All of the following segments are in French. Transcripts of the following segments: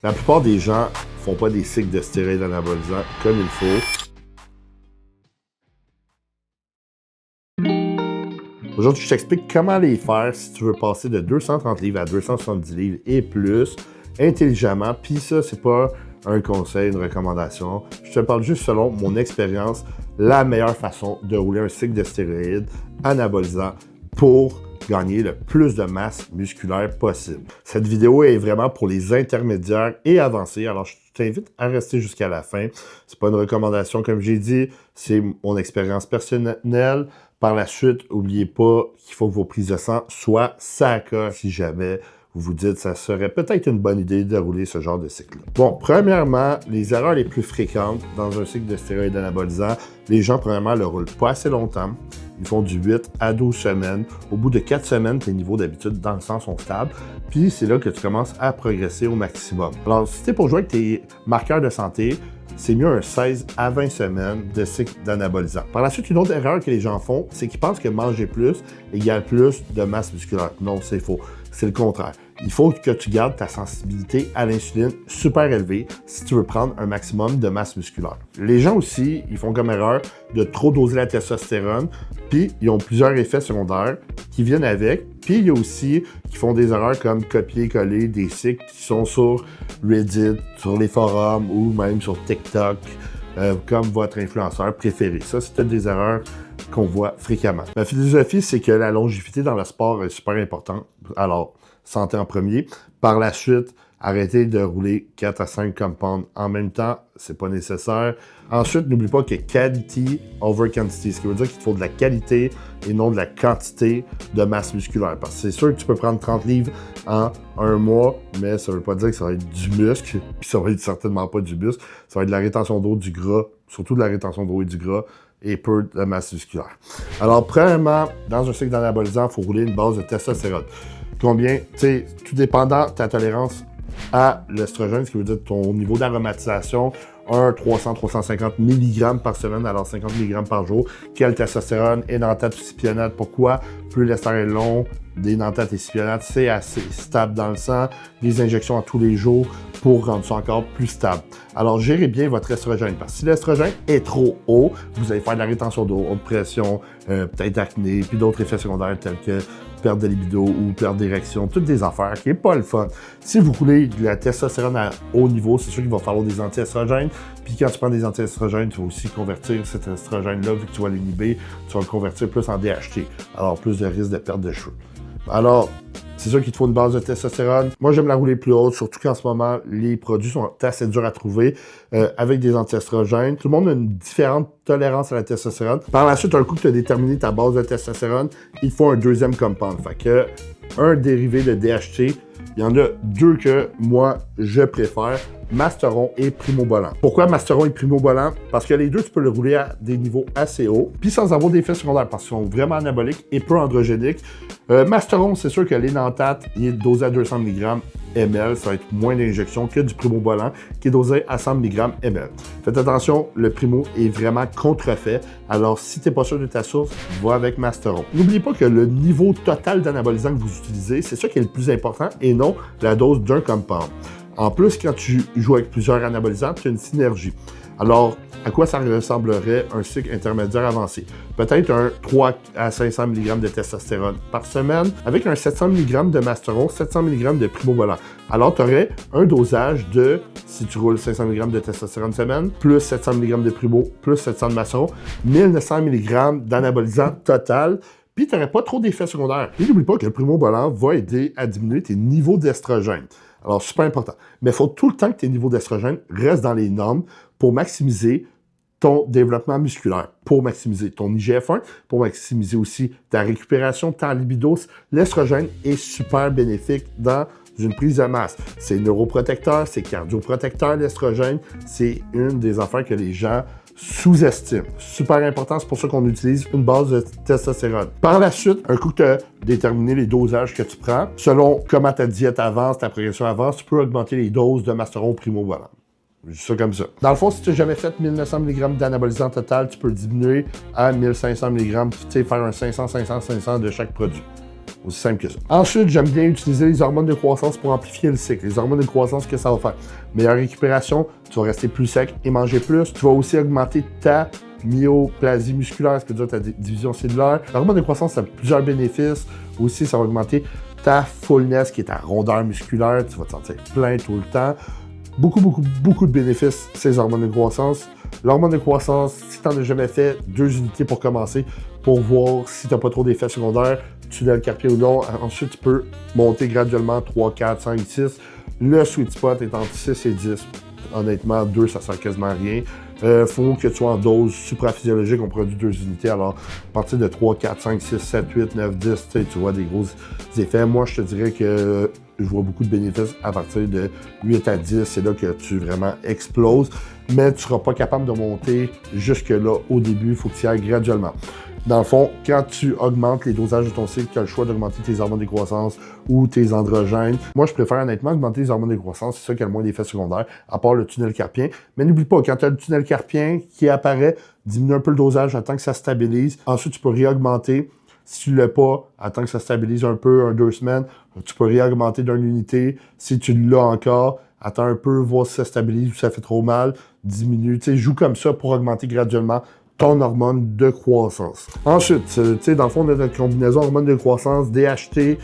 La plupart des gens font pas des cycles de stéroïdes anabolisants comme il faut. Aujourd'hui, je t'explique comment les faire si tu veux passer de 230 livres à 270 livres et plus intelligemment. Puis ça, c'est pas un conseil, une recommandation. Je te parle juste selon mon expérience, la meilleure façon de rouler un cycle de stéroïdes anabolisants pour gagner le plus de masse musculaire possible. Cette vidéo est vraiment pour les intermédiaires et avancés, alors je t'invite à rester jusqu'à la fin. C'est pas une recommandation comme j'ai dit, c'est mon expérience personnelle. Par la suite, n'oubliez pas qu'il faut que vos prises de sang soient sacres si jamais vous vous dites que ça serait peut-être une bonne idée de rouler ce genre de cycle-là. Bon, premièrement, les erreurs les plus fréquentes dans un cycle de stéroïdes anabolisants, les gens, premièrement, ne le roulent pas assez longtemps. Ils font du 8 à 12 semaines. Au bout de 4 semaines, tes niveaux d'habitude dans le sang sont stables. Puis c'est là que tu commences à progresser au maximum. Alors, si tu es pour jouer avec tes marqueurs de santé, c'est mieux un 16 à 20 semaines de cycle d'anabolisant. Par la suite, une autre erreur que les gens font, c'est qu'ils pensent que manger plus égale plus de masse musculaire. Non, c'est faux. C'est le contraire. Il faut que tu gardes ta sensibilité à l'insuline super élevée si tu veux prendre un maximum de masse musculaire. Les gens aussi, ils font comme erreur de trop doser la testostérone, puis ils ont plusieurs effets secondaires qui viennent avec. Puis il y a aussi qui font des erreurs comme copier-coller des cycles qui sont sur Reddit, sur les forums ou même sur TikTok, comme votre influenceur préféré. Ça, c'est toutes des erreurs qu'on voit fréquemment. Ma philosophie, c'est que la longévité dans le sport est super importante. Alors, santé en premier. Par la suite, arrêtez de rouler 4 à 5 compounds en même temps, c'est pas nécessaire. Ensuite, n'oublie pas que quality over quantity, ce qui veut dire qu'il te faut de la qualité et non de la quantité de masse musculaire. Parce que c'est sûr que tu peux prendre 30 livres en un mois, mais ça veut pas dire que ça va être du muscle, puis ça va être certainement pas du muscle. Ça va être de la rétention d'eau, du gras, surtout de la rétention d'eau et du gras, et peu de masse musculaire. Alors, premièrement, dans un cycle d'anabolisant, il faut rouler une base de testostérone. Combien, tu sais, tout dépendant de ta tolérance à l'estrogène, ce qui veut dire ton niveau d'aromatisation, 300-350 mg par semaine, alors 50 mg par jour. Quel testostérone, énanthate ou cypionate, pourquoi? Plus l'ester est long, des énanthate et cypionate, c'est assez stable dans le sang, des injections à tous les jours pour rendre ça encore plus stable. Alors, gérez bien votre estrogène, parce que si l'estrogène est trop haut, vous allez faire de la rétention d'eau, haute pression, peut-être acné, puis d'autres effets secondaires tels que perte de libido ou perte d'érection, toutes des affaires qui n'est pas le fun. Si vous roulez de la testostérone à haut niveau, c'est sûr qu'il va falloir des anti-estrogènes. Puis quand tu prends des anti-estrogènes, tu vas aussi convertir cet estrogène-là, vu que tu vas l'inhiber, tu vas le convertir plus en DHT. Alors, plus de risque de perte de cheveux. Alors, c'est sûr qu'il te faut une base de testostérone. Moi, j'aime la rouler plus haute, surtout qu'en ce moment, les produits sont assez durs à trouver avec des anti-estrogènes. Tout le monde a une différente tolérance à la testostérone. Par la suite, un coup que tu as déterminé ta base de testostérone, il faut un deuxième compound. Fait que un dérivé de DHT, il y en a deux que moi, je préfère. Masteron et Primobolan. Pourquoi Masteron et Primobolan? Parce que les deux, tu peux le rouler à des niveaux assez hauts, puis sans avoir d'effets secondaires, parce qu'ils sont vraiment anaboliques et peu androgéniques. Masteron, c'est sûr que l'énanthate, il est dosé à 200 mg ml, ça va être moins d'injection que du Primobolan, qui est dosé à 100 mg ml. Faites attention, le Primo est vraiment contrefait, alors si tu n'es pas sûr de ta source, va avec Masteron. N'oubliez pas que le niveau total d'anabolisant que vous utilisez, c'est ça qui est le plus important, et non la dose d'un compound. En plus, quand tu joues avec plusieurs anabolisants, tu as une synergie. Alors, à quoi ça ressemblerait un cycle intermédiaire avancé? Peut-être un 3 à 500 mg de testostérone par semaine, avec un 700 mg de Masteron, 700 mg de Primobolan. Alors, tu aurais un dosage de, si tu roules 500 mg de testostérone semaine, plus 700 mg de Primo, plus 700 de Masteron, 1900 mg d'anabolisant total, puis tu n'aurais pas trop d'effets secondaires. Et n'oublie pas que le Primobolan va aider à diminuer tes niveaux d'estrogène. Alors, super important. Mais il faut tout le temps que tes niveaux d'estrogène restent dans les normes pour maximiser ton développement musculaire, pour maximiser ton IGF-1, pour maximiser aussi ta récupération, ta libido. L'estrogène est super bénéfique dans une prise de masse. C'est neuroprotecteur, c'est cardioprotecteur, l'estrogène. C'est une des affaires que les gens sous-estime. Super important, c'est pour ça qu'on utilise une base de testostérone. Par la suite, un coup que tu as déterminé les dosages que tu prends, selon comment ta diète avance, ta progression avance, tu peux augmenter les doses de Masteron Primobolan. Je dis ça comme ça. Dans le fond, si tu n'as jamais fait 1900 mg d'anabolisant total, tu peux diminuer à 1500 mg, tu sais, faire un 500, 500, 500 de chaque produit. Aussi simple que ça. Ensuite, j'aime bien utiliser les hormones de croissance pour amplifier le cycle. Les hormones de croissance, qu'est-ce que ça va faire? Meilleure récupération, tu vas rester plus sec et manger plus. Tu vas aussi augmenter ta myoplasie musculaire, c'est-à-dire ta division cellulaire. L'hormone de croissance, ça a plusieurs bénéfices. Aussi, ça va augmenter ta fullness, qui est ta rondeur musculaire. Tu vas te sentir plein tout le temps. Beaucoup de bénéfices, ces hormones de croissance. L'hormone de croissance, si tu n'en as jamais fait, 2 unités pour commencer, pour voir si tu n'as pas trop d'effets secondaires, tunnel carpien ou non. Ensuite, tu peux monter graduellement 3, 4, 5, 6. Le sweet spot est entre 6 et 10. Honnêtement, 2, ça sert quasiment à rien. Faut que tu sois en dose supraphysiologique, on produit 2 unités. Alors, à partir de 3, 4, 5, 6, 7, 8, 9, 10, tu vois des gros effets. Moi, je te dirais que je vois beaucoup de bénéfices à partir de 8 à 10. C'est là que tu vraiment exploses. Mais tu ne seras pas capable de monter jusque-là au début. Il faut que tu y ailles graduellement. Dans le fond, quand tu augmentes les dosages de ton cycle, tu as le choix d'augmenter tes hormones de croissance ou tes androgènes. Moi, je préfère honnêtement augmenter les hormones de croissance, c'est ça qui a le moins d'effets secondaires, à part le tunnel carpien. Mais n'oublie pas, quand tu as le tunnel carpien qui apparaît, diminue un peu le dosage, attends que ça stabilise. Ensuite, tu peux réaugmenter. Si tu ne l'as pas, attends que ça stabilise un peu, 2 semaines. Tu peux réaugmenter d'une unité. Si tu l'as encore, attends un peu, voir si ça stabilise ou ça fait trop mal, diminue. Tu sais, joue comme ça pour augmenter graduellement ton hormone de croissance. Ensuite, tu sais, dans le fond, de notre combinaison hormone de croissance, DHT,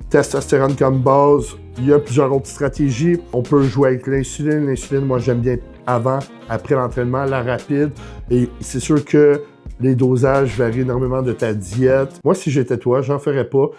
testostérone comme base, il y a plusieurs autres stratégies. On peut jouer avec l'insuline. L'insuline, moi, j'aime bien avant, après l'entraînement, la rapide. Et c'est sûr que les dosages varient énormément de ta diète. Moi, si j'étais toi, j'en ferais pas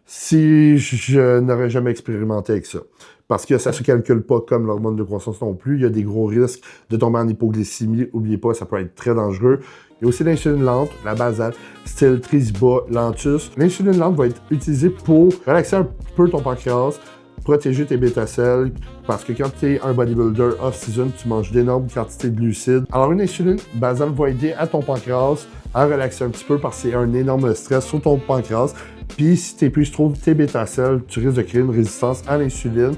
si je n'aurais jamais expérimenté avec ça. Parce que ça ne se calcule pas comme l'hormone de croissance non plus. Il y a des gros risques de tomber en hypoglycémie. N'oubliez pas, ça peut être très dangereux. Il y a aussi l'insuline lente, la basale, style Tresiba, Lantus. L'insuline lente va être utilisée pour relaxer un peu ton pancréas, protéger tes bêta-celles, parce que quand tu es un bodybuilder off-season, tu manges d'énormes quantités de glucides. Alors une insuline basale va aider à ton pancréas à relaxer un petit peu parce que c'est un énorme stress sur ton pancréas. Puis si tu épuises trop tes bêta-celles, tu risques de créer une résistance à l'insuline.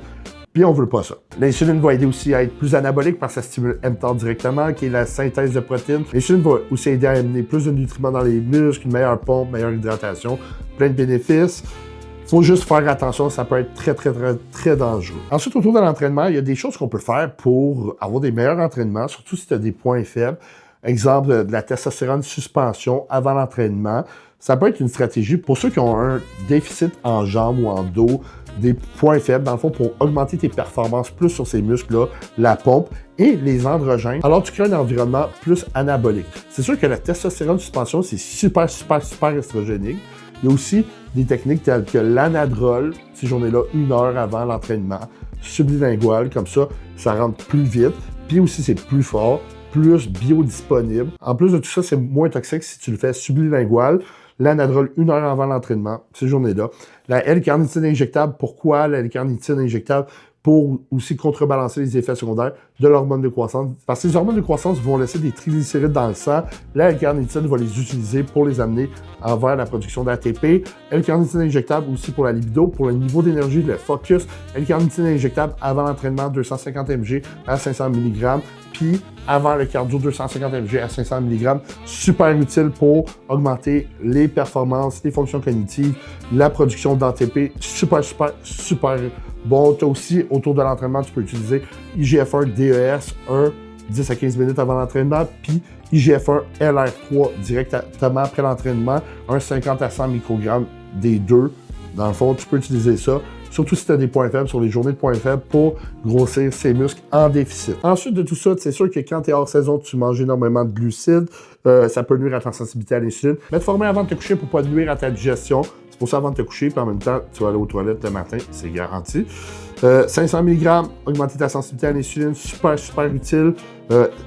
Puis on veut pas ça. L'insuline va aider aussi à être plus anabolique parce que ça stimule mTOR directement, qui est la synthèse de protéines. L'insuline va aussi aider à amener plus de nutriments dans les muscles, une meilleure pompe, meilleure hydratation, plein de bénéfices. Faut juste faire attention, ça peut être très dangereux. Ensuite, autour de l'entraînement, il y a des choses qu'on peut faire pour avoir des meilleurs entraînements, surtout si tu as des points faibles. Exemple, de la testostérone suspension avant l'entraînement. Ça peut être une stratégie pour ceux qui ont un déficit en jambes ou en dos, des points faibles, dans le fond, pour augmenter tes performances plus sur ces muscles-là, la pompe et les androgènes. Alors, tu crées un environnement plus anabolique. C'est sûr que la testostérone suspension, c'est super estrogénique. Il y a aussi des techniques telles que l'anadrol, ces journées-là, 1 heure avant l'entraînement, sublingual, comme ça rentre plus vite. Puis aussi, c'est plus fort, plus biodisponible. En plus de tout ça, c'est moins toxique si tu le fais sublingual. L'anadrol 1 heure avant l'entraînement, ces journées-là. La L-carnitine injectable, pourquoi la L-carnitine injectable? Pour aussi contrebalancer les effets secondaires de l'hormone de croissance. Parce que les hormones de croissance vont laisser des triglycérides dans le sang. La L-carnitine va les utiliser pour les amener envers la production d'ATP. L-carnitine injectable aussi pour la libido, pour le niveau d'énergie, le focus. L-carnitine injectable avant l'entraînement, 250 mg à 500 mg. Puis avant le cardio, 250 mg à 500 mg. Super utile pour augmenter les performances, les fonctions cognitives, la production d'ATP. Super bon. Tu as aussi, autour de l'entraînement, tu peux utiliser IGF-1 DES 1, 10 à 15 minutes avant l'entraînement, puis IGF-1 LR3 directement après l'entraînement, un 50 à 100 microgrammes des deux. Dans le fond, tu peux utiliser ça, surtout si tu as des points faibles sur les journées de points faibles pour grossir ces muscles en déficit. Ensuite de tout ça, c'est sûr que quand tu es hors saison, tu manges énormément de glucides. Ça peut nuire à ta sensibilité à l'insuline. Mais te former avant de te coucher pour ne pas nuire à ta digestion. C'est pour ça avant de te coucher, puis en même temps, tu vas aller aux toilettes le matin, c'est garanti. 500 mg, augmenter ta sensibilité à l'insuline, super utile.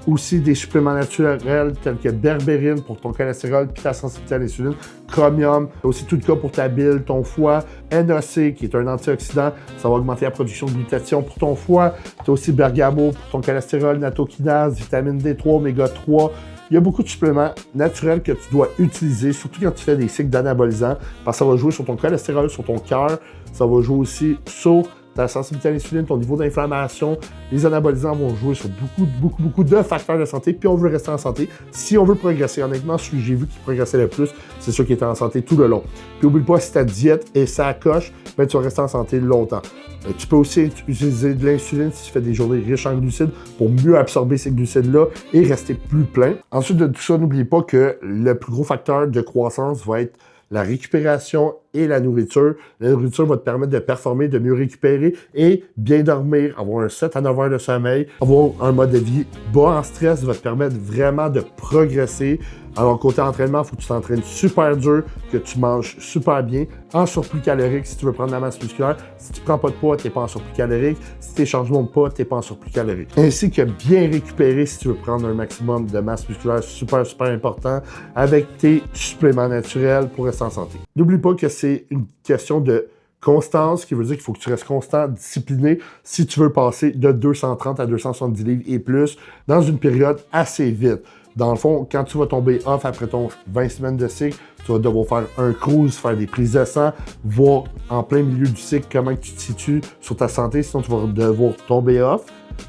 Aussi des suppléments naturels tels que berbérine pour ton cholestérol puis ta sensibilité à l'insuline, chromium, aussi tout le cas pour ta bile, ton foie, NAC qui est un antioxydant, ça va augmenter la production de glutathion pour ton foie. Tu as aussi bergamot pour ton cholestérol, nattokinase, vitamine D3, oméga 3. Il y a beaucoup de suppléments naturels que tu dois utiliser, surtout quand tu fais des cycles d'anabolisants, parce que ça va jouer sur ton cholestérol, sur ton cœur, ça va jouer aussi sur ta sensibilité à l'insuline, ton niveau d'inflammation. Les anabolisants vont jouer sur beaucoup de facteurs de santé, puis on veut rester en santé. Si on veut progresser, honnêtement, celui que j'ai vu qui progressait le plus, c'est ceux qui étaient en santé tout le long. Puis oublie pas, si ta diète est ça coche, ben, tu vas rester en santé longtemps. Tu peux aussi utiliser de l'insuline si tu fais des journées riches en glucides pour mieux absorber ces glucides-là et rester plus plein. Ensuite de tout ça, n'oubliez pas que le plus gros facteur de croissance va être la récupération et la nourriture. La nourriture va te permettre de performer, de mieux récupérer et bien dormir, avoir un 7 à 9 heures de sommeil, avoir un mode de vie bas en stress va te permettre vraiment de progresser. Alors, côté entraînement, il faut que tu t'entraînes super dur, que tu manges super bien, en surplus calorique si tu veux prendre de la masse musculaire. Si tu ne prends pas de poids, tu n'es pas en surplus calorique. Si tes changements de poids, tu n'es pas en surplus calorique. Ainsi que bien récupérer si tu veux prendre un maximum de masse musculaire super important avec tes suppléments naturels pour rester en santé. N'oublie pas que c'est une question de constance, qui veut dire qu'il faut que tu restes constant, discipliné, si tu veux passer de 230 à 270 livres et plus dans une période assez vite. Dans le fond, quand tu vas tomber off après ton 20 semaines de cycle, tu vas devoir faire un cruise, faire des prises de sang, voir en plein milieu du cycle comment tu te situes sur ta santé, sinon tu vas devoir tomber off.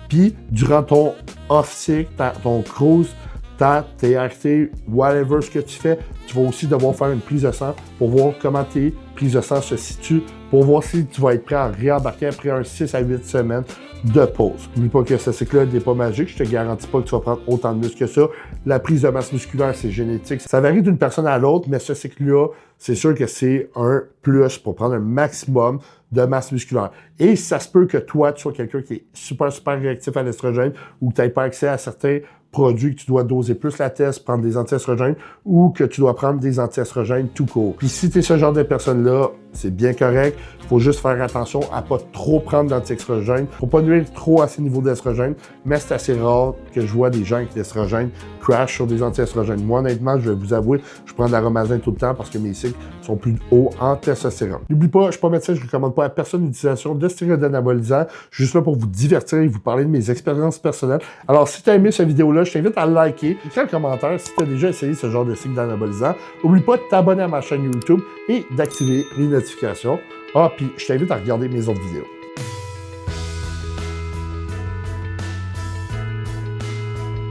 Puis, durant ton off-cycle, ton cruise, ta TRT, whatever ce que tu fais, tu vas aussi devoir faire une prise de sang pour voir comment tes prises de sang se situent, pour voir si tu vas être prêt à réembarquer après un 6 à 8 semaines de pause. N'oublie pas que ce cycle-là n'est pas magique, je te garantis pas que tu vas prendre autant de muscles que ça. La prise de masse musculaire, c'est génétique. Ça varie d'une personne à l'autre, mais ce cycle-là, c'est sûr que c'est un plus pour prendre un maximum de masse musculaire. Et ça se peut que toi, tu sois quelqu'un qui est super réactif à l'estrogène ou que tu n'aies pas accès à certains produits, que tu dois doser plus la test, prendre des anti-estrogènes ou que tu dois prendre des anti-estrogènes tout court. Puis si tu es ce genre de personne-là, c'est bien correct. Il faut juste faire attention à ne pas trop prendre d'anti-estrogènes pour ne pas nuire trop à ces niveaux d'estrogène. Mais c'est assez rare que je vois des gens avec l'estrogène crash sur des anti-estrogènes. Moi, honnêtement, je vais vous avouer, je prends de l'aromazine tout le temps parce que mes cycles sont plus hauts en testostérone. N'oublie pas, je ne suis pas médecin, je ne recommande pas à personne l'utilisation de stéroïdes anabolisants. Je suis juste là pour vous divertir et vous parler de mes expériences personnelles. Alors, si tu as aimé cette vidéo-là, je t'invite à liker, écrire un commentaire si tu as déjà essayé ce genre de cycle d'anabolisant. N'oublie pas de t'abonner à ma chaîne YouTube et d'activer les notifications. Ah, puis je t'invite à regarder mes autres vidéos.